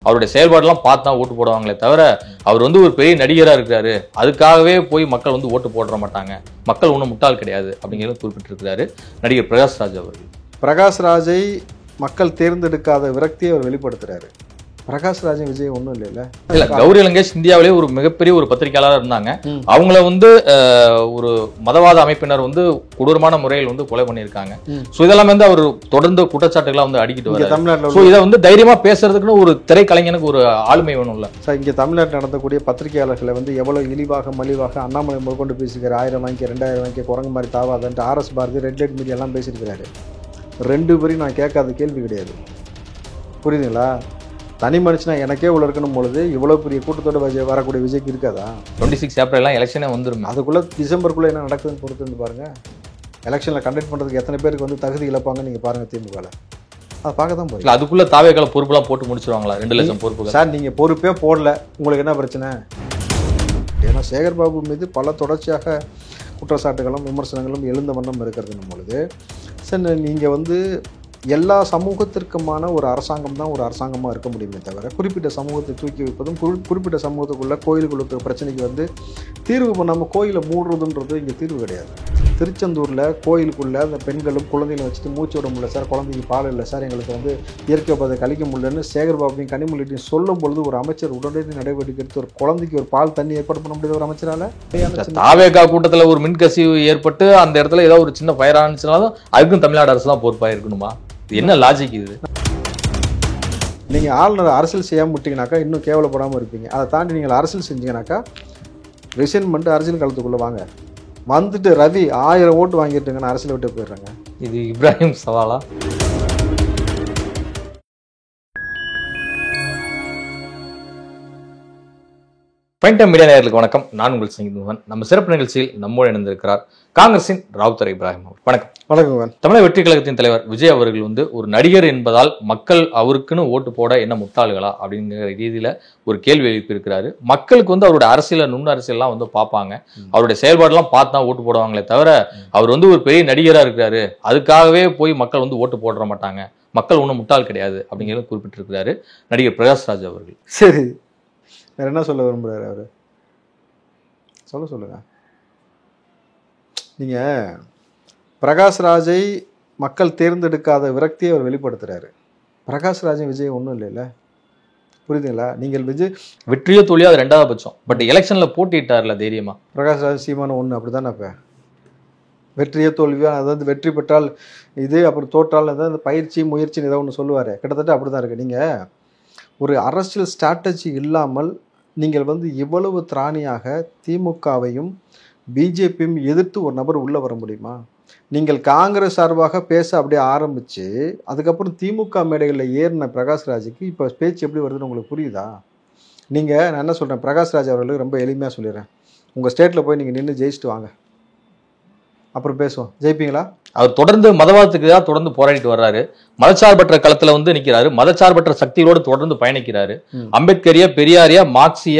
அவருடைய செயல்பாடெல்லாம் பார்த்து தான் ஓட்டு போடுவாங்களே தவிர அவர் வந்து ஒரு பெரிய நடிகராக இருக்கிறாரு, அதுக்காகவே போய் மக்கள் வந்து ஓட்டு போட மாட்டாங்க, மக்கள் ஒன்றும் முட்டாள் கிடையாது அப்படிங்கிறத குறிப்பிட்டிருக்கிறாரு நடிகர் பிரகாஷ்ராஜ் அவர்கள். பிரகாஷ்ராஜை மக்கள் தேர்ந்தெடுக்காத விரக்தியை அவர் வெளிப்படுத்துறாரு. பிரகாஷ்ராஜன் விஜய் ஒன்றும் இல்லைல்ல. கௌரி லங்கேஷ் இந்தியாவிலே ஒரு மிகப்பெரிய ஒரு பத்திரிகையாளர் இருந்தாங்க. அவங்கள வந்து ஒரு மதவாத அமைப்பினர் வந்து கொடூரமான முறையில் வந்து கொலை பண்ணியிருக்காங்க. ஸோ இதெல்லாம் வந்து அவர் தொடர்ந்து குற்றச்சாட்டுகளை வந்து அடிக்கிட்டு வராரு. தமிழ்நாட்டில் ஸோ இதை வந்து தைரியமா பேசுறதுக்குன்னு ஒரு திரைக்கலைஞனுக்கு ஒரு ஆளுமை வேணும்ல சார். இங்கே தமிழ்நாட்டில் நடந்தக்கூடிய பத்திரிகையாளர்களை வந்து எவ்வளோ இழிவாக மலிவாக அண்ணாமலை முதற்கொண்டு பேசிக்கிறார். 1000 வாங்கி 2000 வாங்கி குரங்கு மாதிரி தாவாதன்ட்டு R S Bharathi red light media எல்லாம் பேசியிருக்கிறாரு. 2 பேரும் நான் கேட்காத கேள்வி கிடையாது. புரியுதுங்களா? தனி மனுஷனா எனக்கே இவ்வளோ இருக்கணும் பொழுது இவ்வளோ பெரிய கூட்டத்தோட வரக்கூடிய விஜய்க்கு இருக்காதா? 26 ஏப்ரல் எலெக்ஷனே வந்துடும். அதுக்குள்ளே டிசம்பருக்குள்ளே என்ன நடக்குதுன்னு பொறுத்து வந்து பாருங்கள். எலெக்ஷனில் கண்டக்ட் பண்ணுறதுக்கு எத்தனை பேருக்கு வந்து தகுதி இழப்பாங்க நீங்கள் பாருங்கள். திமுகவில் அதை பார்க்க தான் போகிறீங்க. அதுக்குள்ளே தாவேக்கால பொறுப்புலாம் போட்டு முடிச்சிருவாங்களா? 2 லட்சம் பொறுப்பு. சார் நீங்கள் பொறுப்பே போடல, உங்களுக்கு என்ன பிரச்சனை? ஏன்னா சேகர்பாபு மீது பல தொடர்ச்சியாக குற்றச்சாட்டுகளும் விமர்சனங்களும் எழுந்த வண்ணம் இருக்கிறது பொழுது சார் நீங்கள் வந்து எல்லா சமூகத்திற்குமான ஒரு அரசாங்கம் தான் ஒரு அரசாங்கமாக இருக்க முடியுமே தவிர குறிப்பிட்ட சமூகத்தை தூக்கி வைப்பதும் குறிப்பிட்ட சமூகத்துக்குள்ள கோயிலுக்குள்ள பிரச்சனைக்கு வந்து தீர்வு பண்ணாமல் கோயிலை மூடுறதுன்றது இங்கே தீர்வு கிடையாது. திருச்செந்தூரில் கோயிலுக்குள்ளே அந்த பெண்களும் குழந்தைகளை வச்சுட்டு மூச்சு விட முடியல சார், குழந்தைக்கு பால் இல்லை சார், எங்களுக்கு வந்து இயற்கை பதை கழிக்க முடியலன்னு சேகர்பாபுவையும் கனிமொழியும் சொல்லும் பொழுது ஒரு அமைச்சர் உடனடி நடவடிக்கை எடுத்து ஒரு குழந்தைக்கு ஒரு பால் தண்ணி ஏற்பாடு பண்ண முடியாத ஒரு அமைச்சரால தாவேகா கூட்டத்தில் ஒரு மின்கசிவு ஏற்பட்டு அந்த இடத்துல ஏதாவது ஒரு சின்ன ஃபயர் ஆனிச்சுனாலும் அதுக்கும் தமிழ்நாடு அரசு தான் பொறுப்பாக இருக்கணுமா? என்ன லாஜிக் இது? நீங்கள் ஆளுநர் அரசியல் செய்யாமல் விட்டீங்கன்னாக்கா இன்னும் கேவலப்படாமல் இருப்பீங்க. அதை தாண்டி நீங்கள் அரசியல் செஞ்சீங்கன்னாக்கா ரிசைன் பண்ணிட்டு அரசியல் காலத்துக்குள்ளே வாங்க. வந்துட்டு ரவி 1000 ஓட்டு வாங்கிட்டுங்கன்னு அரசியல் விட்டு போயிடுறாங்க. இது இப்ராஹிம் சவாலா? பைன்டம் மீடியா நேயர்களுக்கு வணக்கம். நான் உங்கள் சங்கீதன். நம்ம சிறப்பு நிகழ்ச்சியில் நம்மோடு இணைந்திருக்கிறார் காங்கிரசின் ராவுத்தர் இப்ராஹிம் அவர். வணக்கம். வணக்கம். தமிழக வெற்றி கழகத்தின் தலைவர் விஜய் அவர்கள் வந்து ஒரு நடிகர் என்பதால் மக்கள் அவருக்குன்னு ஓட்டு போட என்ன முட்டாள்களா அப்படிங்கிற ரீதியில ஒரு கேள்வி எழுப்பியிருக்கிறாரு. மக்களுக்கு வந்து அவருடைய அரசியல நுண்ணு அரசியல்லாம் வந்து பார்ப்பாங்க, அவருடைய செயல்பாடெல்லாம் பார்த்து தான் ஓட்டு போடுவாங்களே தவிர அவர் வந்து ஒரு பெரிய நடிகராக இருக்கிறாரு, அதுக்காகவே போய் மக்கள் வந்து ஓட்டு போட மாட்டாங்க, மக்கள் ஒன்றும் முட்டாள் கிடையாது அப்படிங்கிறத குறிப்பிட்டிருக்கிறாரு நடிகர் பிரகாஷ்ராஜ் அவர்கள். சரி, வேற என்ன சொல்ல விரும்புறாரு அவரு? சொல்லுங்க. நீங்க பிரகாஷ்ராஜை மக்கள் தேர்ந்தெடுக்காத விரக்தியை அவர் வெளிப்படுத்துறாரு. பிரகாஷ்ராஜன் விஜய் ஒன்றும் இல்லைல்ல. புரியுதுங்களா? நீங்கள் விஜய் வெற்றியோ தோல்வியோ அது 2வது பட்சம். பட் எலெக்ஷன்ல போட்டிட்டார்ல தைரியமா. பிரகாஷ்ராஜ் சீமான ஒன்று அப்படித்தானே. இப்போ வெற்றியோ தோல்வியோ, அதாவது வெற்றி பெற்றால் இது, அப்புறம் தோற்றால் அதாவது பயிற்சி முயற்சின்னு ஏதோ ஒன்று சொல்லுவார். கிட்டத்தட்ட அப்படி தான் இருக்குது. நீங்கள் ஒரு அரசியல் ஸ்ட்ராட்டஜி இல்லாமல் நீங்கள் வந்து இவ்வளவு திராணியாக திமுகவையும் பிஜேபியும் எதிர்த்து ஒரு நபர் உள்ளே வர முடியுமா? நீங்கள் காங்கிரஸ் சார்பாக பேச அப்படியே ஆரம்பித்து அதுக்கப்புறம் திமுக மேடைகளில் ஏறின பிரகாஷ்ராஜுக்கு இப்போ பேச்சு எப்படி வருதுன்னு உங்களுக்கு புரியுதா? நீங்கள் நான் என்ன சொல்கிறேன், பிரகாஷ்ராஜ் அவர்களுக்கு ரொம்ப எளிமையாக சொல்லிடுறேன். உங்கள் ஸ்டேட்டில் போய் நீங்கள் நின்று ஜெயிச்சுட்டு வாங்க, அப்புறம் பேசுவோம். ஜெயிப்பீங்களா? அவர் தொடர்ந்து மதவாதத்துக்கு தான் தொடர்ந்து போராடிட்டு வர்றாரு. மதச்சார்பற்ற களத்துல வந்து நிக்கிறாரு, மதச்சார்பற்ற சக்திகளோடு தொடர்ந்து பயணிக்கிறாரு. அம்பேத்கரிய, பெரியாரிய, மார்க்சிய,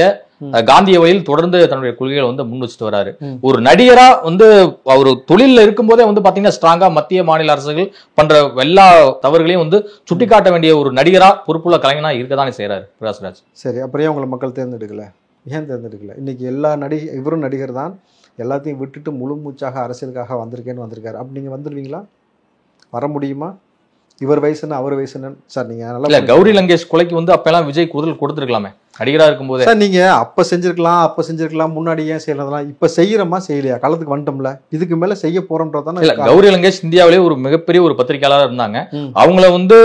காந்திய வழியில் தொடர்ந்து தன்னுடைய கொள்கைகளை வந்து முன் வச்சுட்டு வராரு. ஒரு நடிகரா வந்து அவர் தொழில இருக்கும் போதே வந்து பாத்தீங்கன்னா ஸ்ட்ராங்கா மத்திய மாநில அரசுகள் பண்ற எல்லா தவறுகளையும் வந்து சுட்டிக்காட்ட வேண்டிய ஒரு நடிகரா பொறுப்புள்ள கலைஞனா இருக்கதானே செய்யறாரு பிரகாஷ்ராஜ். சரி, அப்புறம் உங்களை மக்கள் தேர்ந்தெடுக்கல? ஏன் தேர்ந்தெடுக்கல? இன்னைக்கு எல்லா இவரும் நடிகர் தான், எல்லாத்தையும் விட்டுட்டு முழு மூச்சாக அரசியலுக்காக வந்திருக்காரு. அப்படி நீங்கள் வந்துடுவீங்களா? வர முடியுமா? இவர் வயசுன்னு அவர் வயசுன்னு சார் நீங்கள் நல்லா கௌரி லங்கேஷ் கொலைக்கு வந்து அப்பெல்லாம் விஜய் குரல் கொடுத்துருக்கலாமே நடிகராக இருக்கும்போது. சார் நீங்கள் அப்போ செஞ்சிருக்கலாம், முன்னாடி ஏன் செய்யலாம்? இப்போ செய்யறமா செய்யலையா? காலத்துக்கு வந்துட்டோம்ல, இதுக்கு மேலே செய்ய போறோம்ன்றதான. கௌரி லங்கேஷ் இந்தியாவிலே ஒரு மிகப்பெரிய ஒரு பத்திரிகையாளர் இருந்தாங்க. அவங்கள வந்து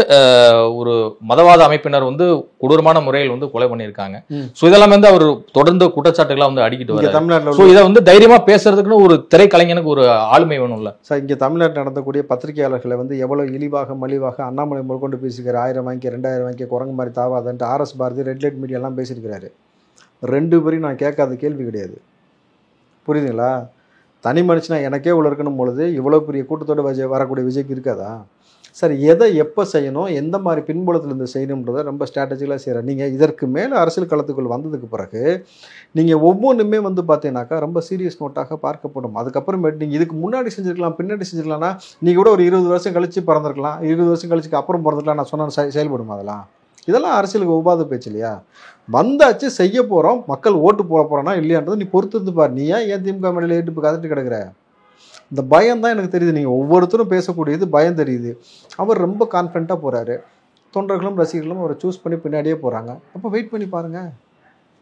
ஒரு மதவாத அமைப்பினர் வந்து கொடூரமான முறையில் வந்து கொலை பண்ணியிருக்காங்க. ஸோ இதெல்லாம் வந்து அவர் தொடர்ந்து குற்றச்சாட்டுகளை வந்து அடிக்கிட்டு வராரு. தமிழ்நாட்டில் இதை வந்து தைரியமா பேசுறதுக்குன்னு ஒரு திரைக்கலைஞனுக்கு ஒரு ஆளுமை வேணும்ல சார். இங்கே தமிழ்நாட்டில் நடந்தக்கூடிய பத்திரிகையாளர்களை வந்து எவ்வளோ இழிவாக மலிவாக அண்ணாமலை முதற்கொண்டு பேசிக்கிறார். 1000 வாங்கி 2000 வாங்கி குரங்கு மாதிரி தாவாதன்ட்டு R S Bharathi red light media எல்லாம் பேசியிருக்கிறாரு. 2 பேரும் நான் கேட்காத கேள்வி கிடையாது. புரியுதுங்களா? தனி மனுஷனா எனக்கே இவ்வளோ இருக்கணும் பொழுது இவ்வளோ பெரிய கூட்டத்தோட வரக்கூடிய விஜய்க்கு இருக்காதா? சார், எதை எப்போ செய்யணும், எந்த மாதிரி பின்புலத்தில் இருந்து செய்யணுன்றதை ரொம்ப ஸ்ட்ராட்டஜிக்கலாக செய்கிறேன். நீங்கள் இதற்கு மேலே அரசியல் களத்துக்குள் வந்ததுக்கு பிறகு நீங்கள் ஒவ்வொன்றுமே வந்து பார்த்தீங்கன்னாக்கா ரொம்ப சீரியஸ் நோட்டாக பார்க்கப்படும். அதுக்கப்புறமேட்டு நீங்கள் இதுக்கு முன்னாடி செஞ்சுருக்கலாம், பின்னாடி செஞ்சுருக்கலாம்னா நீங்கள் கூட ஒரு 20 வருஷம் கழித்து பிறந்திருக்கலாம், 20 வருஷம் கழிச்சுக்கு அப்புறம் பிறந்திருக்கலாம். நான் சொன்ன செயல்படும் அதெல்லாம் இதெல்லாம் அரசியலுக்கு உபாத பேச்சு இல்லையா? வந்தாச்சு, செய்ய போகிறோம், மக்கள் ஓட்டு போட போகிறானா இல்லையான்றது நீ பொறுத்து இருந்து பாரு. நீ ஏன் திமுக மேடையில் ஏட்டு இப்போ கதட்டு கிடக்குற? இந்த பயம் தான் எனக்கு தெரியுது. நீங்கள் ஒவ்வொருத்தரும் பேசக்கூடியது பயம் தெரியுது. அவர் ரொம்ப கான்ஃபிடண்ட்டாக போகிறாரு. தொண்டர்களும் ரசிகர்களும் அவரை சூஸ் பண்ணி பின்னாடியே போகிறாங்க. அப்போ வெயிட் பண்ணி பாருங்கள்,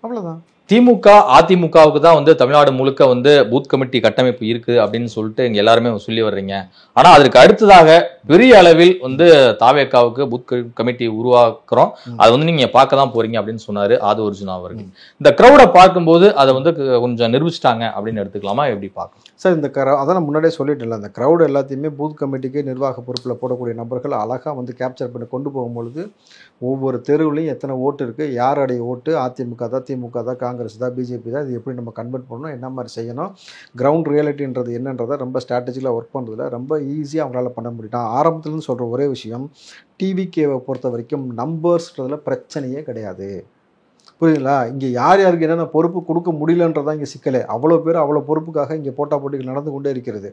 அவ்வளோதான். திமுக அதிமுகவுக்கு தான் வந்து தமிழ்நாடு முழுக்க வந்து பூத் கமிட்டி கட்டமைப்பு இருக்கு அப்படின்னு சொல்லிட்டு இங்க எல்லாருமே சொல்லி வர்றீங்க. ஆனா அதற்கு அடுத்ததாக பெரிய அளவில் வந்து தாவேகாவுக்கு பூத் கமிட்டி உருவாக்குறோம், அதை வந்து நீங்க பார்க்க தான் போறீங்க அப்படின்னு சொன்னாரு ஆதவ அர்ஜுனா அவர்கள். இந்த கிரௌடை பார்க்கும்போது அதை வந்து கொஞ்சம் நிரூபிச்சிட்டாங்க அப்படின்னு எடுத்துக்கலாமா, எப்படி பார்க்கணும் சார்? இந்த அதான் நான் முன்னாடியே சொல்லிட்டேன்ல, அந்த க்ரௌடு எல்லாத்தையுமே பூத் கமிட்டிக்கு நிர்வாக பொறுப்பில் போடக்கூடிய நபர்கள் அழகாக வந்து கேப்சர் பண்ணி கொண்டு போகும்பொழுது ஒவ்வொரு தெருவுலையும் எத்தனை ஓட்டு இருக்குது, யாருடைய ஓட்டு, அதிமுக தான், திமுக தான், காங்கிரஸ் தான், பிஜேபி தான், இது எப்படி நம்ம கன்வெர்ட் பண்ணணும், என்ன மாதிரி செய்யணும், கிரவுண்ட் ரியாலிட்டின்றது என்னன்றதை ரொம்ப ஸ்ட்ராட்டஜிக்கலாக ஒர்க் பண்ணுறதுல ரொம்ப ஈஸியாக அவங்களால பண்ண முடியும். நான் ஆரம்பத்துலேருந்து சொல்கிற ஒரே விஷயம், டிவிகேவை பொறுத்த வரைக்கும் நம்பர்ஸ்ன்றதுல பிரச்சனையே கிடையாது. புரியுதுங்களா? இங்கே யார் யாருக்கு என்னென்ன பொறுப்பு கொடுக்க முடியலன்றதான் இங்கே சிக்கலே. அவ்வளோ பேர் அவ்வளோ பொறுப்புக்காக இங்கே போட்டா போட்டிகள் நடந்து கொண்டே இருக்கிறது.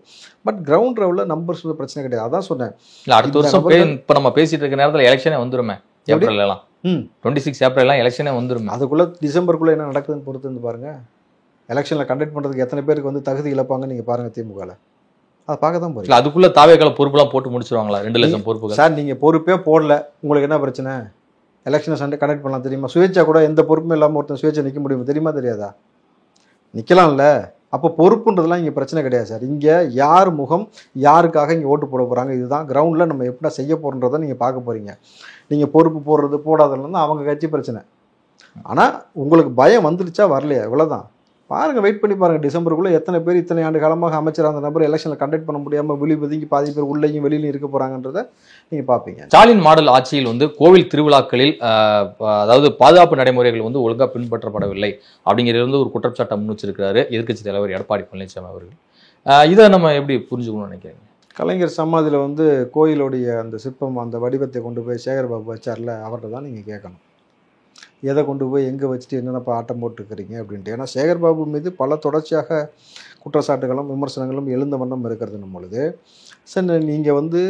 பட் கிரவுண்ட் லெவலில் நம்பர்ஸ் பிரச்சனை கிடையாது. அதான் சொன்னேன். அடுத்த வருஷம் இப்போ நம்ம பேசிட்டு இருக்க நேரத்தில் எலெக்ஷனே வந்துருமே, ஏப்ரல்லாம் 26 ஏப்ரல்லாம் எலெக்ஷனே வந்துருமே. அதுக்குள்ளே டிசம்பருக்குள்ளே என்ன நடக்குதுன்னு பொறுத்து வந்து பாருங்கள். எலெக்ஷனில் கண்டக்ட் பண்ணுறதுக்கு எத்தனை பேருக்கு வந்து தகுதி இழப்பாங்கன்னு நீங்கள் பாருங்கள் திமுகவில். அதை பார்க்க தான் போகிறீங்க. அதுக்குள்ளே தாவேக்கால பொறுப்புலாம் போட்டு முடிச்சிருவாங்களா? 2 லட்சம் பொறுப்பு. சார் நீங்கள் பொறுப்பே போடல, உங்களுக்கு என்ன பிரச்சனை? எலெக்ஷனை சண்டே கண்டக்ட் பண்ணலாம் தெரியுமா? சுயேட்சா கூட எந்த பொறுப்புமே இல்லாமல் ஒருத்தன் சுயேட்சை நிற்க முடியுமா? தெரியுமா தெரியாதா? நிற்கலாம்ல. அப்போ பொறுப்புன்றதுலாம் இங்கே பிரச்சனை கிடையாது சார். இங்கே யார் முகம் யாருக்காக இங்கே ஓட்டு போட போகிறாங்க, இதுதான் கிரவுண்டில் நம்ம எப்படின்னா செய்ய போகிறோன்றதை நீங்கள் பார்க்க போகிறீங்க. நீங்கள் பொறுப்பு போடுறது போடாததுலாம் அவங்க கட்சி பிரச்சனை. ஆனால் உங்களுக்கு பயம் வந்துடுச்சா வரலையா, இவ்வளோதான். பாருங்கள், வெயிட் பண்ணி பாருங்கள். டிசம்பருக்குள்ளே எத்தனை பேர் இத்தனை ஆண்டு காலமாக அமைச்சர் அந்த நபர் எலெக்ஷனில் கண்டக்ட் பண்ண முடியாமல் விழிபதுங்கி பாதி பேர் உள்ளேயும் வெளியிலும் இருக்க போகிறாங்கன்றதை நீங்கள் பார்ப்பீங்க. ஸ்டாலின் மாடல் ஆட்சியில் வந்து கோவில் திருவிழாக்களில் அதாவது பாதுகாப்பு நடைமுறைகள் வந்து ஒழுங்காக பின்பற்றப்படவில்லை அப்படிங்கிறது வந்து ஒரு குற்றச்சாட்டை முன்வச்சிருக்கிறாரு எதிர்க்கட்சி தலைவர் எடப்பாடி பழனிசாமி அவர்கள். இதை நம்ம எப்படி புரிஞ்சுக்கணும்னு நினைக்கிறீங்க? கலைஞர் சமாதியில் வந்து கோயிலுடைய அந்த சிற்பம், அந்த வடிவத்தை கொண்டு போய் சேகர்பாபு வச்சார்ல, அவர்கிட்ட தான் நீங்கள் கேட்கணும். எதை கொண்டு போய் எங்கே வச்சுட்டு என்னென்னப்பா ஆட்டம் போட்டுருக்கிறீங்க அப்படின்ட்டு. ஏன்னா சேகர்பாபு மீது பல தொடர்ச்சியாக குற்றச்சாட்டுகளும் விமர்சனங்களும் எழுந்த வண்ணம் இருக்கிறது பொழுது சரி, நீங்கள் வந்து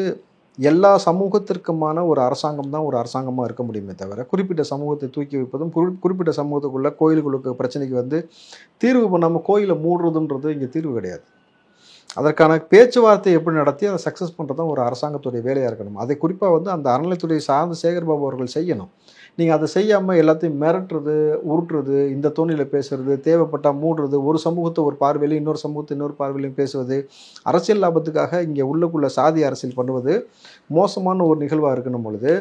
எல்லா சமூகத்திற்குமான ஒரு அரசாங்கம் தான் ஒரு அரசாங்கமாக இருக்க முடியுமே தவிர, குறிப்பிட்ட சமூகத்தை தூக்கி வைப்பதும் குறிப்பிட்ட சமூகத்துக்குள்ளே கோயிலுக்குள்ள பிரச்சனைக்கு வந்து தீர்வு பண்ணாமல் கோயிலை மூடுறதுன்றது இங்கே தீர்வு கிடையாது. அதற்கான பேச்சுவார்த்தை எப்படி நடத்தி அதை சக்ஸஸ் பண்ணுறது தான் ஒரு அரசாங்கத்துடைய வேலையாக இருக்கணும். அதை குறிப்பாக வந்து அந்த அறநிலைத்துறை சார்ந்த சேகர்பாபு அவர்கள் செய்யணும். நீங்கள் அதை செய்யாமல் எல்லாத்தையும் மிரட்டுறது, உருட்டுறது, இந்த தோணியில் பேசுறது, தேவைப்பட்டால் மூடுறது, ஒரு சமூகத்தை ஒரு பார்வையிலையும் இன்னொரு சமூகத்தை இன்னொரு பார்வையிலையும் பேசுவது, அரசியல் லாபத்துக்காக இங்கே உள்ளுக்குள்ள சாதி அரசியல் பண்ணுவது மோசமான ஒரு நிகழ்வாக இருக்கணும் பொழுது,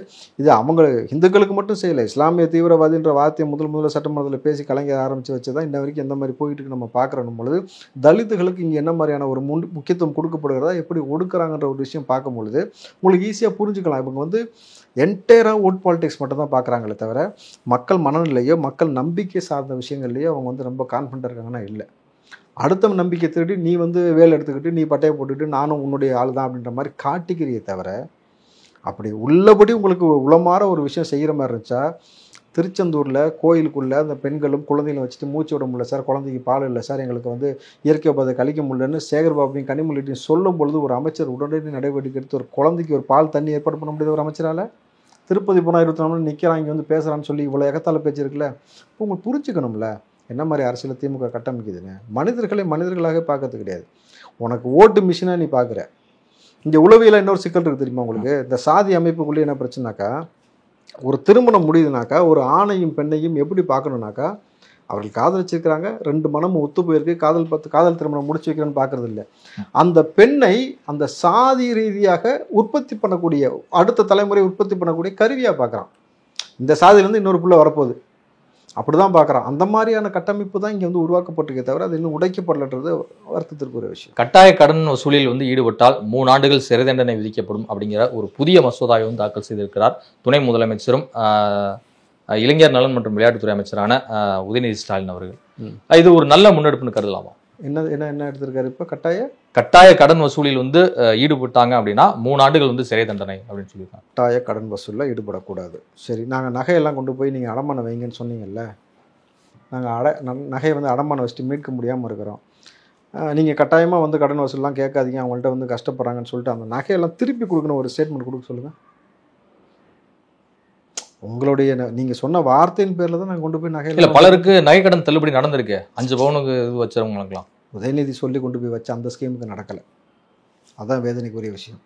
இது அவங்க இந்துக்களுக்கு மட்டும் செய்யலை, இஸ்லாமிய தீவிரவாதின்ற வார்த்தையை முதல்ல சட்டமன்றத்தில் பேசி கலைஞர் ஆரம்பித்து வச்சு தான் இன்ன வரைக்கும் எந்த மாதிரி போயிட்டு நம்ம பார்க்குறோம் பொழுது, தலித்துகளுக்கு இங்கே என்ன மாதிரியான ஒரு முக்கியத்துவம் கொடுக்கப்படுகிறதா, எப்படி ஒடுக்குறாங்கன்ற ஒரு விஷயம் பார்க்கும் பொழுது உங்களுக்கு ஈஸியாக புரிஞ்சுக்கலாம். இவங்க வந்து என்டையராக ஓட் பாலிடிக்ஸ் மட்டும் தான் பார்க்குறாங்களே தவிர மக்கள் மனநிலையோ மக்கள் நம்பிக்கை சார்ந்த விஷயங்கள்லையோ அவங்க வந்து ரொம்ப கான்ஃபிடண்ட்டாக இருக்காங்கன்னா இல்லை. அடுத்த நம்பிக்கை திருடி நீ வந்து வேலை எடுத்துக்கிட்டு நீ பட்டையை போட்டுக்கிட்டு நானும் உன்னுடைய ஆள் தான் அப்படின்ற மாதிரி காட்டிக்கிறியே தவிர, அப்படி உள்ளபடி உங்களுக்கு உளமாற ஒரு விஷயம் செய்கிற மாதிரி இருந்துச்சா, திருச்செந்தூரில் கோயிலுக்குள்ளே அந்த பெண்களும் குழந்தைகளும் வச்சுட்டு மூச்சு விட முடியல சார், குழந்தைக்கு பால் இல்லை சார், எங்களுக்கு வந்து இயற்கை உபாதை கழிக்க முடியலன்னு சேகர்பாபுவையும் கனிமொழிட்டையும் சொல்லும் பொழுது ஒரு அமைச்சர் உடனடி நடவடிக்கை எடுத்து ஒரு குழந்தைக்கு ஒரு பால் தண்ணி ஏற்பாடு பண்ண முடியாத ஒரு அமைச்சரால் திருப்பதி போனால் 24 மணி நிற்கிறான், இங்கே வந்து பேசுகிறான்னு சொல்லி இவ்வளோ எகத்தால பேச்சு இருக்குல்ல. இப்போ உங்களுக்கு புரிஞ்சுக்கணும்ல என்ன மாதிரி அரசியல் திமுக கட்டமைக்குதுன்னு. மனிதர்களை மனிதர்களாக பார்க்கறது கிடையாது. உனக்கு ஓட்டு மிஷினாக நீ பார்க்குற. இங்கே உளவியல இன்னொரு சிக்கல் இருக்குது தெரியுமா உங்களுக்கு? இந்த சாதி அமைப்புக்குள்ளே என்ன பிரச்சனைனாக்கா, ஒரு திருமணம் முடியுதுனாக்கா ஒரு ஆணையும் பெண்ணையும் எப்படி பார்க்கணுன்னாக்கா, அவர்கள் காதலிச்சிருக்கிறாங்க, 2 மனமும் ஒத்து போயிருக்கு, காதல் திருமணம் முடிச்சு வைக்கிறேன்னு பார்க்கறது இல்லை. அந்த பெண்ணை அந்த சாதி ரீதியாக உற்பத்தி பண்ணக்கூடிய அடுத்த தலைமுறை உற்பத்தி பண்ணக்கூடிய கருவியாக பார்க்குறான். இந்த சாதியிலேருந்து இன்னொரு பிள்ளை வரப்போகுது, அப்படி தான் பார்க்குறான். அந்த மாதிரியான கட்டமைப்பு தான் இங்கே வந்து உருவாக்கப்பட்டிருக்கே தவிர அது இன்னும் உடைக்கப்படலன்றது வருத்தத்திற்கு ஒரு விஷயம். கட்டாய கடன் வசூலில் வந்து ஈடுபட்டால் 3 ஆண்டுகள் சிறை தண்டனை விதிக்கப்படும் அப்படிங்கிற ஒரு புதிய மசோதாவை வந்து தாக்கல் செய்திருக்கிறார் துணை முதலமைச்சரும் இளைஞர் நலன் மற்றும் விளையாட்டுத்துறை அமைச்சரான உதயநிதி ஸ்டாலின் அவர்கள். இது ஒரு நல்ல முன்னெடுப்புன்னு கருதலாமா? என்ன எடுத்திருக்காரு இப்போ? கட்டாய கடன் வசூலில் வந்து ஈடுபட்டாங்க அப்படின்னா 3 ஆண்டுகள் வந்து சிறை தண்டனை அப்படின்னு சொல்லியிருக்காங்க. கட்டாய கடன் வசூலில் ஈடுபடக்கூடாது. சரி, நாங்கள் நகையெல்லாம் கொண்டு போய் நீங்கள் அடமானம் வைங்கன்னு சொன்னீங்கல்ல, நாங்கள் நகையை வந்து அடமானம் வச்சுட்டு மீட்க முடியாமல் இருக்கிறோம், நீங்கள் கட்டாயமாக வந்து கடன் வசூல்லாம் கேட்காதீங்க, அவங்கள்ட்ட வந்து கஷ்டப்படுறாங்கன்னு சொல்லிட்டு அந்த நகையெல்லாம் திருப்பி கொடுக்கணும் ஒரு ஸ்டேட்மெண்ட் கொடுக்க சொல்லுங்கள். உங்களுடைய நீங்கள் சொன்ன வார்த்தையின் பேரில் தான் நான் கொண்டு போய் இல்ல நகையில் பலருக்கு நகைக்கடன் தள்ளுபடி நடந்திருக்கு 5 பவுனுக்கு இது வச்சவங்களுக்குலாம். உதயநிதி சொல்லி கொண்டு போய் வச்ச அந்த ஸ்கீமுக்கு நடக்கலை. அதான் வேதனைக்குரிய விஷயம்.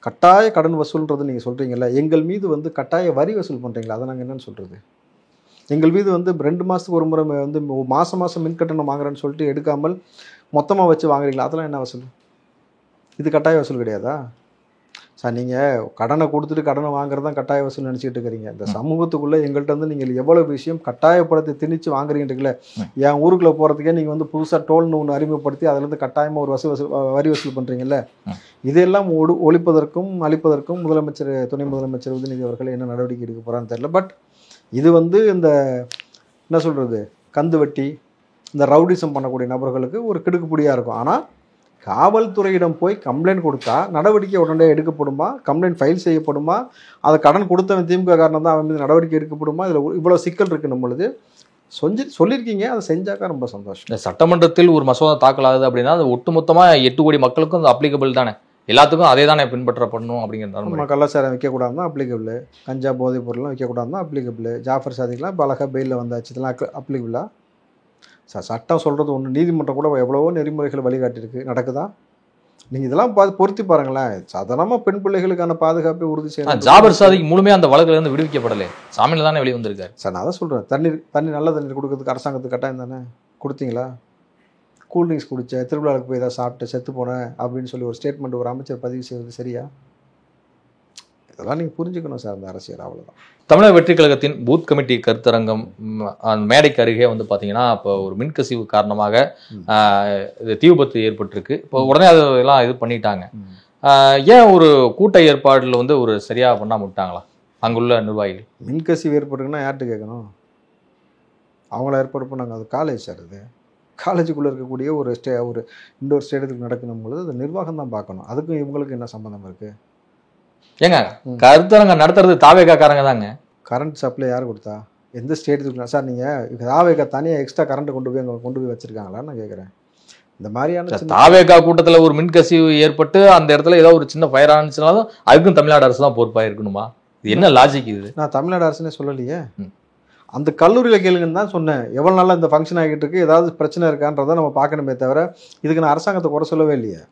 கட்டாய கடன் வசூல்ன்றது நீங்கள் சொல்கிறீங்கல்ல, எங்கள் மீது வந்து கட்டாய வரி வசூல் பண்ணுறீங்களா, அதை நாங்கள் என்னென்னு சொல்கிறது? எங்கள் மீது வந்து 2 மாதத்துக்கு ஒரு முறை வந்து மாதம் மின் கட்டணம் வாங்குறேன்னு சொல்லிட்டு எடுக்காமல் மொத்தமாக வச்சு வாங்குறீங்களா, அதெல்லாம் என்ன வசூல்? இது கட்டாய வசூல் கிடையாதா சார்? நீங்கள் கடனை கொடுத்துட்டு கடனை வாங்குறது தான் கட்டாய வசூல் நினச்சிக்கிட்டு இருக்கிறீங்க. இந்த சமூகத்துக்குள்ளே எங்கள்கிட்ட வந்து நீங்கள் எவ்வளோ விஷயம் கட்டாயப்படுத்தி திணிச்சு வாங்குறீங்கல்ல. என் ஊருக்குள்ளே போகிறதுக்கே நீங்கள் வந்து புதுசாக டோல்னு ஒன்று அறிமுகப்படுத்தி அதுலேருந்து கட்டாயமாக ஒரு வரி வசூல் பண்ணுறீங்கல்ல. இதெல்லாம் ஒழிப்பதற்கும் அழிப்பதற்கும் முதலமைச்சர், துணை முதலமைச்சர் உதயநிதி அவர்கள் என்ன நடவடிக்கை எடுக்க போகிறான்னு தெரியல. பட் இது வந்து இந்த என்ன சொல்கிறது, கந்து வட்டி, இந்த ரவுடிசம் பண்ணக்கூடிய நபர்களுக்கு ஒரு கிடுக்குப்பிடியாக இருக்கும். ஆனால் காவல்துறையிடம் போய் கம்ப்ளைண்ட் கொடுத்தா நடவடிக்கை உடனடியாக எடுக்கப்படுமா, கம்ப்ளைண்ட் ஃபைல் செய்யப்படுமா, அதை கடன் கொடுத்தவன் திமுக காரணம் தான் அவன் மீது நடவடிக்கை எடுக்கப்படுமா, இதில் இவ்வளோ சிக்கல் இருக்குன்னு பொழுது சொல்லியிருக்கீங்க. அதை செஞ்சாக்கா ரொம்ப சந்தோஷம். இந்த சட்டமன்றத்தில் ஒரு மசோதா தாக்கல் ஆகுது அப்படின்னா அது ஒட்டுமொத்தமாக 8 கோடி மக்களுக்கும் அது அப்ளிகபிள் தானே, எல்லாத்துக்கும் அதே தானே பின்பற்றப்படணும் அப்படிங்கிறது. நம்ம கள்ளச்சாரம் வைக்கக்கூடாது தான் அப்ளிகபிள், கஞ்சா போதைப் பொருள்லாம் வைக்கக்கூடாது தான் அப்ளிகபிள், ஜாஃபர் சாதிக்கெலாம் இப்போ அழகாக பெயிலில் வந்தாச்சு, இதெல்லாம் அப்ளிகபிளா? சட்டம் சொல்கிறது ஒன்று, நீதிமன்றம் கூட எவ்வளவோ நெறிமுறைகள் வழிகாட்டியிருக்கு, நடக்குதா? நீங்கள் இதெல்லாம் பொருத்தி பாருங்களேன். சாதாரணமாக பெண் பிள்ளைகளுக்கான பாதுகாப்பை உறுதி செய்யணும். ஜாபர் சாதிக்கு முழுமையாக அந்த வழக்குல இருந்து விடுவிக்கப்படலை, சாமியில் தானே வெளியே வந்திருக்காரு. சார் நான் தான் சொல்கிறேன், தண்ணி நல்ல தண்ணீர் கொடுக்கறதுக்கு அரசாங்கத்துக்கு கட்டாயம் தானே, கொடுத்தீங்களா? கூல்ட்ரிங்க்ஸ் குடித்தேன், திருவிழாவுக்கு போய் ஏதாவது சாப்பிட்டு செத்து போனேன் அப்படின்னு சொல்லி ஒரு ஸ்டேட்மெண்ட் ஒரு அமைச்சர் பதிவு செய்வது சரியா? இதெல்லாம் நீங்கள் புரிஞ்சுக்கணும் சார், அந்த அரசியல். அவ்வளோதான். தமிழக வெற்றி கழகத்தின் பூத் கமிட்டி கருத்தரங்கம் மேடைக்கு அருகே வந்து பார்த்தீங்கன்னா இப்போ ஒரு மின்கசிவு காரணமாக இது தீ விபத்து ஏற்பட்டிருக்கு. இப்போ உடனே அதெல்லாம் இது பண்ணிட்டாங்க. ஏன் ஒரு கூட்ட ஏற்பாடில் வந்து ஒரு சரியாக பண்ணாம விட்டாங்களா அங்குள்ள நிர்வாகிகள்? மின்கசிவு ஏற்பட்டுக்குன்னா யார்கிட்ட கேட்கணும்? அவங்கள ஏற்பாடு பண்ணாங்க. அது காலேஜ் சார், அது காலேஜுக்குள்ளே இருக்கக்கூடிய ஒரு இண்டோர் ஸ்டேடியத்துக்கு நடக்கணும் பொழுது அது நிர்வாகம் தான் பார்க்கணும். அதுக்கும் இவங்களுக்கு என்ன சம்மந்தம் இருக்குது? ஏங்க கருத்தரங்கம் நடத்துறது தாவேகாக்காரங்க தாங்க. கரண்ட் சப்ளை யார் கொடுத்தா? எந்த ஸ்டேட்டுக்கு சார்? நீங்கள் தாவேகா தனியாக எக்ஸ்ட்ரா கரண்ட் கொண்டு போய் வச்சுருக்காங்களான்னு நான் கேட்குறேன். இந்த மாதிரியான தாவேகா கூட்டத்தில் ஒரு மின்கசிவு ஏற்பட்டு அந்த இடத்துல ஏதோ ஒரு சின்ன ஃபயர் ஆனிச்சுனாலும் அதுக்கும் தமிழ்நாடு அரசு தான் பொறுப்பாக இருக்கணுமா? இது என்ன லாஜிக் இது? நான் தமிழ்நாடு அரசுனே சொல்லலையே. அந்த கல்லூரியில் கேளுங்கன்னு தான் சொன்னேன். எவ்வளோ நாளாக இந்த ஃபங்க்ஷன் ஆகிட்டு இருக்கு, ஏதாவது பிரச்சனை இருக்கான்றதை நம்ம பார்க்கணுமே தவிர இதுக்கு நான் அரசாங்கத்தை குறை சொல்லவே இல்லையே.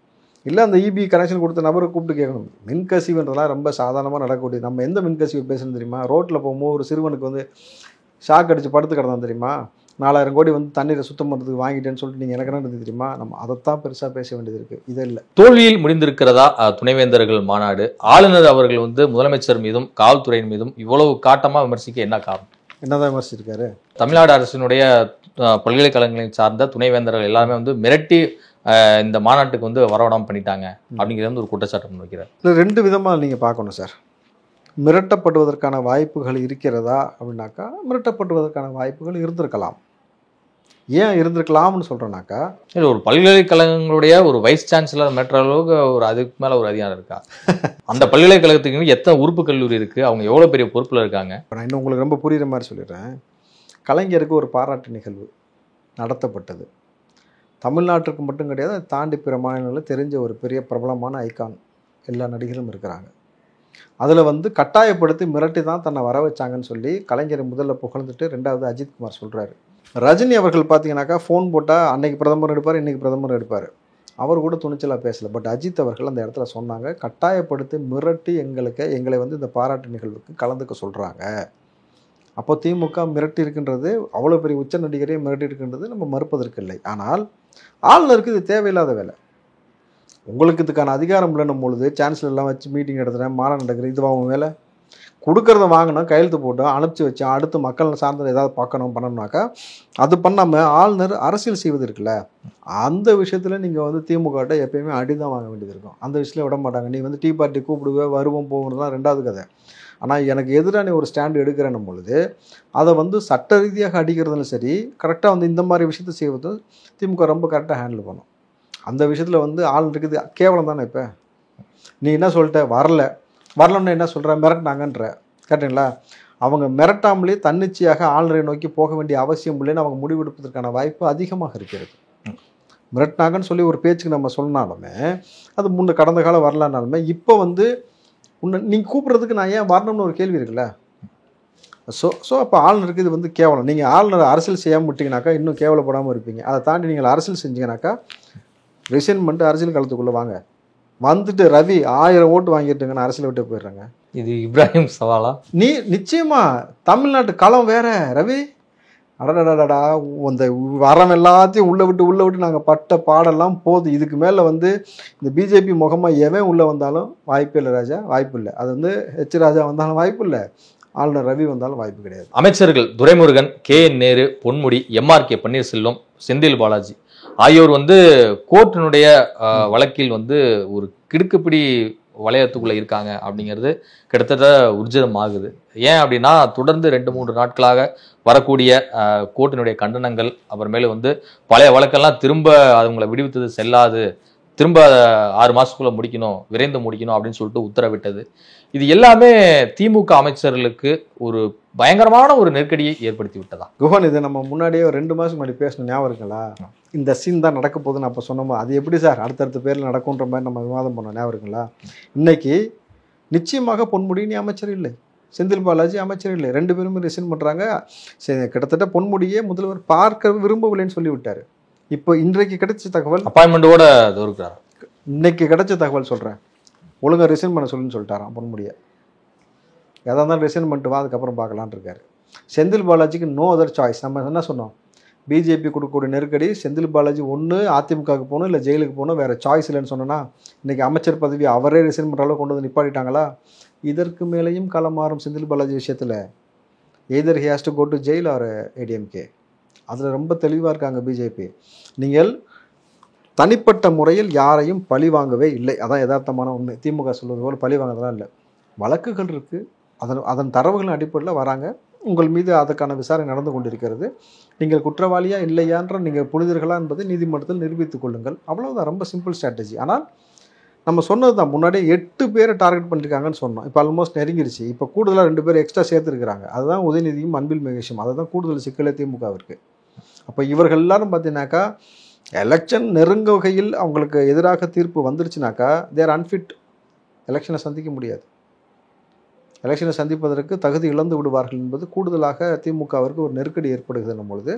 இல்லை அந்த இபி கனெக்ஷன் கொடுத்த நபரை கூப்பிட்டு கேட்கணும். மின்கசிவுன்றதெல்லாம் ரொம்ப சாதாரணமாக நடக்கக்கூடிய. நம்ம எந்த மின்கசிவு பேசணும் தெரியுமா? ரோட்டில் போகும்போது ஒரு சிறுவனுக்கு வந்து ஷாக் அடித்து படுத்து கிடந்தான் தெரியுமா? 4000 கோடி வந்து தண்ணீரை சுத்தம் பண்ணுறதுக்கு வாங்கிட்டேன்னு சொல்லிட்டு நீங்கள் எனக்கு என்ன தெரியுமா? நம்ம அதைத்தான் பெருசாக பேச வேண்டியது இருக்குது. இது இல்லை. தோல்வியில் முடிந்திருக்கிறதா துணைவேந்தர்கள் மாநாடு? ஆளுநர் அவர்கள் வந்து முதலமைச்சர் மீதும் காவல்துறையின் மீதும் இவ்வளவு காட்டமாக விமர்சிக்க என்ன காரணம்? என்னதான் விமர்சிச்சிருக்காரு? தமிழ்நாடு அரசினுடைய பல்கலைக்கழகங்களை சார்ந்த துணைவேந்தர்கள் எல்லாருமே வந்து மிரட்டி இந்த மாநாட்டுக்கு வந்து வரவிடாமல் பண்ணிட்டாங்க அப்படிங்கிறது வந்து ஒரு குற்றச்சாட்டு வைக்கிறார். இல்லை, 2 விதமாக நீங்கள் பார்க்கணும் சார். மிரட்டப்படுவதற்கான வாய்ப்புகள் இருக்கிறதா அப்படின்னாக்கா மிரட்டப்படுவதற்கான வாய்ப்புகள் இருந்திருக்கலாம். ஏன் இருந்திருக்கலாம்னு சொல்கிறேன்னாக்கா, இல்லை ஒரு பல்கலைக்கழகங்களுடைய ஒரு வைஸ் சான்சலர் மேற்ற அளவுக்கு ஒரு அதுக்கு மேலே ஒரு அதிகாரம் இருக்கா? அந்த பல்கலைக்கழகத்துக்கு எத்தனை உறுப்பு கல்லூரி இருக்குது, அவங்க எவ்வளோ பெரிய பொறுப்பில் இருக்காங்க? இப்போ நான் இன்னும் உங்களுக்கு ரொம்ப புரிகிற மாதிரி சொல்லிடுறேன். கலைஞருக்கு ஒரு பாராட்டு நிகழ்வு நடத்தப்பட்டது. தமிழ்நாட்டுக்கு மட்டும் கிடையாது, அதை தாண்டி பிற மாநிலங்களில் தெரிஞ்ச ஒரு பெரிய பிரபலமான ஐகான் எல்லா நடிகரும் இருக்கிறாங்க. அதில் வந்து கட்டாயப்படுத்தி மிரட்டி தான் தன்னை வர வச்சாங்கன்னு சொல்லி கலைஞரை முதல்ல புகழ்ந்துட்டு 2வது அஜித்குமார் சொல்கிறாரு. ரஜினி அவர்கள் பார்த்தீங்கன்னாக்கா ஃபோன் போட்டால் அன்னைக்கு பிரதமர் எடுப்பார், இன்றைக்கி பிரதமர் எடுப்பார். அவர் கூட துணிச்சலாக பேசலை. பட் அஜித் அவர்கள் அந்த இடத்துல சொன்னாங்க, கட்டாயப்படுத்தி மிரட்டி எங்களை வந்து இந்த பாராட்டு நிகழ்வுக்கு கலந்துக்க சொல்கிறாங்க. அப்போ திமுக மிரட்டி இருக்கின்றது, அவ்வளோ பெரிய உச்ச நடிகரே மிரட்டி இருக்கின்றது நம்ம மறுப்பதற்கு இல்லை. ஆனால் ஆளுநருக்கு இது தேவையில்லாத வேலை. உங்களுக்கு இதுக்கான அதிகாரம் இல்லைன்னும் பொழுது சான்சலர் எல்லாம் வச்சு மீட்டிங் எடுத்துகிறேன், மாநாடு நடக்கிறேன், இது அவங்க வேலை. கொடுக்கறத வாங்கணும், கையெழுத்து போட்டோம், அனுப்பிச்சி வச்சோம், அடுத்து மக்கள் சார்ந்த ஏதாவது பார்க்கணும் பண்ணணும்னாக்கா அது பண்ணாமல் ஆளுநர் அரசியல் செய்வது இருக்குல்ல, அந்த விஷயத்தில் நீங்கள் வந்து திமுகட்ட எப்பயுமே அடிதான் வாங்க வேண்டியது இருக்கும். அந்த விஷயத்தில் விட மாட்டாங்க. நீ வந்து டீ பார்ட்டி கூப்பிடுவே வருவோம் போகிறதுலாம் 2வது கதை. ஆனால் எனக்கு எதிராக நீ ஒரு ஸ்டாண்டு எடுக்கிறேன்னும் பொழுது அதை வந்து சட்ட ரீதியாக அடிக்கிறதுலும் சரி, கரெக்டாக வந்து இந்த மாதிரி விஷயத்தை செய்வதும் திமுக ரொம்ப கரெக்டாக ஹேண்டில் பண்ணும். அந்த விஷயத்தில் வந்து ஆளுநருக்கு இது கேவலம் தானே. இப்போ நீ என்ன சொல்லிட்ட, வரலன்னு என்ன சொல்கிற, மிரட்டினாங்கன்ற கேட்டீங்களா? அவங்க மிரட்டாமலே தன்னிச்சையாக ஆளுநரை நோக்கி போக வேண்டிய அவசியம் இல்லைன்னு அவங்க முடிவெடுப்பதற்கான வாய்ப்பு அதிகமாக இருக்கிறது. மிரட்டினாங்கன்னு சொல்லி ஒரு பேச்சுக்கு நம்ம சொன்னாலுமே அது கடந்த காலம் வரலான்னாலுமே இப்போ வந்து நீங்கள் கூப்பிட்றதுக்கு நான் ஏன் வரணும்னு ஒரு கேள்வி இருக்குல்ல. ஸோ அப்போ ஆளுநருக்கு இது வந்து கேவலம். நீங்கள் ஆளுநர் அரசியல் செய்யாமல் விட்டீங்கனாக்கா இன்னும் கேவலப்படாமல் இருப்பீங்க. அதை தாண்டி நீங்கள் அரசியல் செஞ்சீங்கன்னாக்கா ரிசைன் பண்ணிட்டு அரசியல் காலத்துக்குள்ளே வாங்க. வந்துட்டு ரவி 1000 ஓட்டு வாங்கிட்டுங்கன்னு அரசியல் விட்டு போயிடுறாங்க. இது இப்ராஹிம் சவாலா? நிச்சயமா தமிழ்நாட்டு களம் வேற ரவி. அடடடடா, அந்த வரம் எல்லாத்தையும் உள்ளே விட்டு நாங்கள் பட்ட பாடெல்லாம் போதும். இதுக்கு மேலே வந்து இந்த பிஜேபி முகமாக எவன் உள்ளே வந்தாலும் வாய்ப்பே இல்லை ராஜா, வாய்ப்பு இல்லை. அது வந்து ஹெச் ராஜா வந்தாலும் வாய்ப்பு இல்லை, ஆளுநர் ரவி வந்தாலும் வாய்ப்பு கிடையாது. அமைச்சர்கள் துரைமுருகன், KN நேரு, பொன்முடி, MRK பன்னீர்செல்வம், செந்தில் பாலாஜி ஆகியோர் வந்து கோர்ட்டினுடைய வழக்கில் வந்து ஒரு கிடுக்குப்பிடி வளையத்துக்குள்ள இருக்காங்க அப்படிங்கிறது கிட்டத்தட்ட உர்ஜிதம் ஆகுது. ஏன் அப்படின்னா தொடர்ந்து 2-3 நாட்களாக வரக்கூடிய கோர்ட்டினுடைய கண்டனங்கள், அப்புறமேல வந்து பழைய வழக்கெல்லாம் திரும்ப அவங்களை விடுவித்தது செல்லாது, திரும்ப 6 மாசத்துக்குள்ள முடிக்கணும், விரைந்து முடிக்கணும் அப்படின்னு சொல்லிட்டு உத்தரவிட்டது. இது எல்லாமே திமுக அமைச்சர்களுக்கு ஒரு பயங்கரமான ஒரு நெருக்கடியை ஏற்படுத்தி விட்டதா? குஹன், இதை நம்ம முன்னாடியே ஒரு 2 மாதம் முன்னாடி பேசணும், ஞாபகம் இருக்குங்களா? இந்த சீன் தான் நடக்க போகுதுன்னு அப்போ சொன்னோமோ, அது எப்படி சார் அடுத்தடுத்த பேரில் நடக்கும்ன்ற மாதிரி நம்ம விவாதம் பண்ணோம், ஞாபகம் இருக்குங்களா? இன்னைக்கு நிச்சயமாக பொன்முடி நீ அமைச்சர் இல்லை, செந்தில் பாலாஜி அமைச்சர் இல்லை, 2 பேருமே ரிசைன் பண்ணுறாங்க. கிட்டத்தட்ட பொன்முடியே முதல்வர் பார்க்க விரும்பவில்லைன்னு சொல்லிவிட்டார். இப்போ இன்றைக்கு கிடைச்ச தகவல், அப்பாயின்மெண்டோட இருக்கிறார். இன்னைக்கு கிடைச்ச தகவல் சொல்கிறேன், ஒழுங்காக ரிசைன் பண்ண சொல்லுன்னு சொல்லிட்டாராம் பொன்முடியை. எதாக இருந்தாலும் ரிசைன் பண்ணிட்டு வா, அதுக்கப்புறம் பார்க்கலான் இருக்காரு. செந்தில் பாலாஜிக்கு நோ அதர் சாய்ஸ். நம்ம என்ன சொன்னோம், பிஜேபி கொடுக்கக்கூடிய நெருக்கடி, செந்தில் பாலாஜி ஒன்று அதிமுகவுக்கு போகணும், இல்லை ஜெயிலுக்கு போகணும், வேறு சாய்ஸ் இல்லைன்னு சொன்னோன்னா இன்றைக்கி அமைச்சர் பதவி அவரே ரிசைன் பண்ணுற அளவுக்கு கொண்டு வந்து நிப்பாட்டிட்டாங்களா? இதற்கு மேலேயும் களம் மாறும் செந்தில் பாலாஜி விஷயத்தில். Either he has to go to jail or ADMK. அதில் ரொம்ப தெளிவாக இருக்காங்க பிஜேபி. நீங்கள் தனிப்பட்ட முறையில் யாரையும் பழி வாங்கவே இல்லை, அதான் யதார்த்தமான உண்மை. திமுக சொல்வது போல் பழி வாங்கலாம் இல்லை, வழக்குகள் இருக்குது, அதன் தரவுகளின் அடிப்படையில் வராங்க. உங்கள் மீது அதற்கான விசாரணை நடந்து கொண்டிருக்கிறது. நீங்கள் குற்றவாளியா இல்லையான்ற நீங்கள் புனிதர்களா என்பதை நீதிமன்றத்தில் நிரூபித்துக் கொள்ளுங்கள். அவ்வளோதான், ரொம்ப சிம்பிள் ஸ்ட்ராட்டஜி. ஆனால் நம்ம சொன்னது தான், முன்னாடியே 8 பேரை டார்கெட் பண்ணியிருக்காங்கன்னு சொன்னோம். இப்போ ஆல்மோஸ்ட் நெருங்கிருச்சு. இப்போ கூடுதலாக 2 பேர் எக்ஸ்ட்ரா சேர்த்துருக்கிறாங்க. அதுதான் உதயநிதியும் அன்பில் மகேஷும். அதுதான் கூடுதல் சிக்கலே திமுகவிற்கு. அப்போ இவர்கள் எல்லாரும் பார்த்தீங்கன்னாக்கா எலெக்ஷன் நெருங்க வகையில் அவங்களுக்கு எதிராக தீர்ப்பு வந்துருச்சுனாக்கா தேர் அன்ஃபிட், எலெக்ஷனை சந்திக்க முடியாது, எலெக்ஷனை சந்திப்பதற்கு தகுதி இழந்து விடுவார்கள் என்பது கூடுதலாக திமுகவிற்கு ஒரு நெருக்கடி ஏற்படுகிறது. பொழுது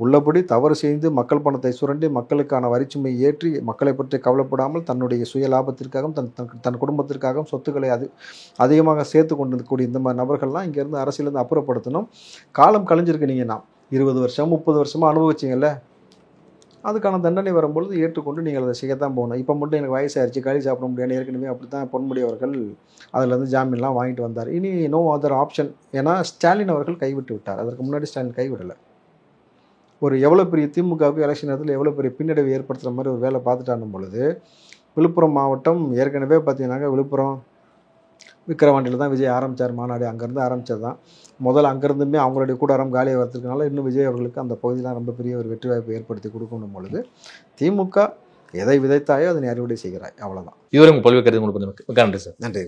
உள்ளபடி தவறு செய்து மக்கள் பணத்தை சுரண்டி மக்களுக்கான வரிச்சுமை ஏற்றி மக்களை பற்றி கவலைப்படாமல் தன்னுடைய சுய லாபத்திற்காகவும் தன் குடும்பத்திற்காகவும் சொத்துக்களை அதிகமாக சேர்த்து கொண்டிருக்கக்கூடிய இந்த மாதிரி நபர்கள்லாம் இங்கேருந்து அரசியலேருந்து அப்புறப்படுத்தணும். காலம் கழிஞ்சிருக்கு. நீங்கள் நான் 20 வருஷம் 30 வருஷமாக அனுபவிச்சிங்கல்ல, அதுக்கான தண்டனை வரும்பொழுது ஏற்றுக்கொண்டு நீங்கள் அதை செய்யத்தான் போகணும். இப்போ மட்டும் எனக்கு வயசாகிடுச்சு, களி சாப்பிட முடியாது, ஏற்கனவே அப்படி தான் பொன்முடி அவர்கள் அதிலேருந்து ஜாமீன்லாம் வாங்கிட்டு வந்தார். இனி நோ அதர் ஆப்ஷன். ஏன்னா ஸ்டாலின் அவர்கள் கைவிட்டு விட்டார். அதற்கு முன்னாடி ஸ்டாலின் கைவிடலை. ஒரு எவ்வளோ பெரிய திமுகவுக்கு எலெக்ஷன் நேரத்தில் எவ்வளோ பெரிய பின்னடைவை ஏற்படுத்துகிற மாதிரி ஒரு வேலை பார்த்துட்டானும் பொழுது, விழுப்புரம் மாவட்டம் ஏற்கனவே பார்த்தீங்கன்னாக்கா விழுப்புரம் விக்கிரவாண்டியில் தான் விஜய் ஆரம்பித்தார் மாநாடு. அங்கேருந்து ஆரம்பித்தது தான். முதல்ல அங்கேருந்துமே அவங்களுடைய கூடாரம் காலியாக வரதுனால இன்னும் விஜய் அவர்களுக்கு அந்த பகுதியெலாம் ரொம்ப பெரிய ஒரு வெற்றி வாய்ப்பை ஏற்படுத்தி கொடுக்கணும் பொழுது திமுக எதை விதைத்தாயோ அதனை அறுவடை செய்கிறாய். அவ்வளோதான். இதுவரை உங்கள் பல்வேறு கருத்து நன்றி சார். நன்றி.